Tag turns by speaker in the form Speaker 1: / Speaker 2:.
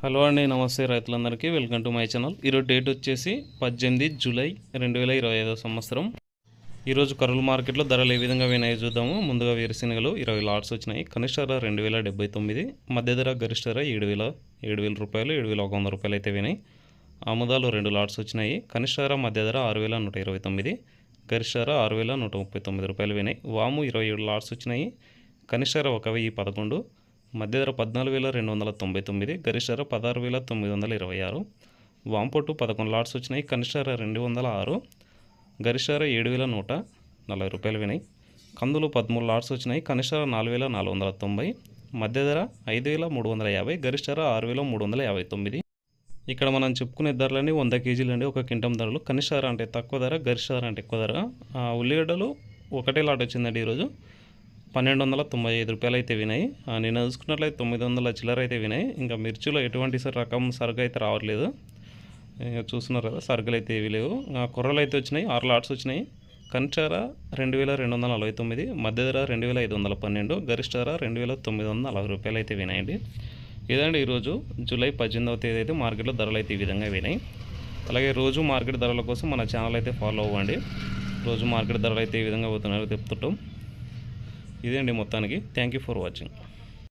Speaker 1: Hello అండి, నమస్తే రైతులందరికీ. Welcome to my channel. ఈరోజు డేట్ వచ్చేసి 18 జూలై 2025 సంవత్సరం. ఈరోజు కర్నూలు మార్కెట్లో ధరలు ఏ విధంగా వినాయో చూద్దాము. ముందుగా వేరుశెనగలు 20 లాట్స్ వచ్చినాయి. కనిష్ట ధర 2079, మధ్య ధర గరిష్ట ధర 7,000 రూపాయలు, 7,100 రూపాయలు అయితే వినాయి. ఆముదాలు 2 లాట్స్ వచ్చినాయి. కనిష్ట ధర మధ్య ధర 6,129, గరిష్ట ధర 6,139 రూపాయలు వినాయి. వాము 27 లాట్స్ వచ్చినాయి. కనిష్ట ధర 1,011, మధ్య ధర 14,299, గరిష్ట ధర 16,926. వాంపొట్టు 11 లాట్స్ వచ్చినాయి. కనిష్ట ధర 206, గరిష్ట ధర 7,140 రూపాయలు వినాయి. కందులు 13 లాట్స్ వచ్చినాయి. కనిష్ట ధర 4,490, మధ్య ధర 5,350, గరిష్ట ధర 6,359. ఇక్కడ మనం చెప్పుకునే ధరలన్నీ 100 కేజీలు అండి. ఒక క్వింటం ధరలు. కనిష్ట ధర అంటే తక్కువ ధర, గరిష్ట ధర అంటే ఎక్కువ ధర. ఉల్లిగడ్డలు ఒకటే లాట్ వచ్చిందండి ఈరోజు. 1,295 రూపాయలు అయితే వినాయి. నిన్న చూసుకున్నట్లయితే 900 చిల్లర అయితే వినాయి. ఇంకా మిర్చిలో ఎటువంటి రకం సరుకు అయితే రావట్లేదు. చూస్తున్నారు కదా, సరుకులు అయితే ఏవి లేవు. కొర్రలు అయితే వచ్చినాయి. 6 లాట్స్ వచ్చినాయి. కనిష్ట ధర 2,249, మధ్య ధర 2,512, గరిష్ట ధర 2,940 రూపాయలు అయితే వినాయండి. ఇదండి ఈరోజు జూలై 18వ తేదీ అయితే మార్కెట్లో ధరలు అయితే ఈ విధంగా వినాయి. అలాగే రోజు మార్కెట్ ధరల కోసం మన ఛానల్ అయితే ఫాలో అవ్వండి. రోజు మార్కెట్ ధరలు అయితే ఈ విధంగా పోతున్నారో చెప్తుంటాం. ఇదే అండి మొత్తానికి. Thank you for watching.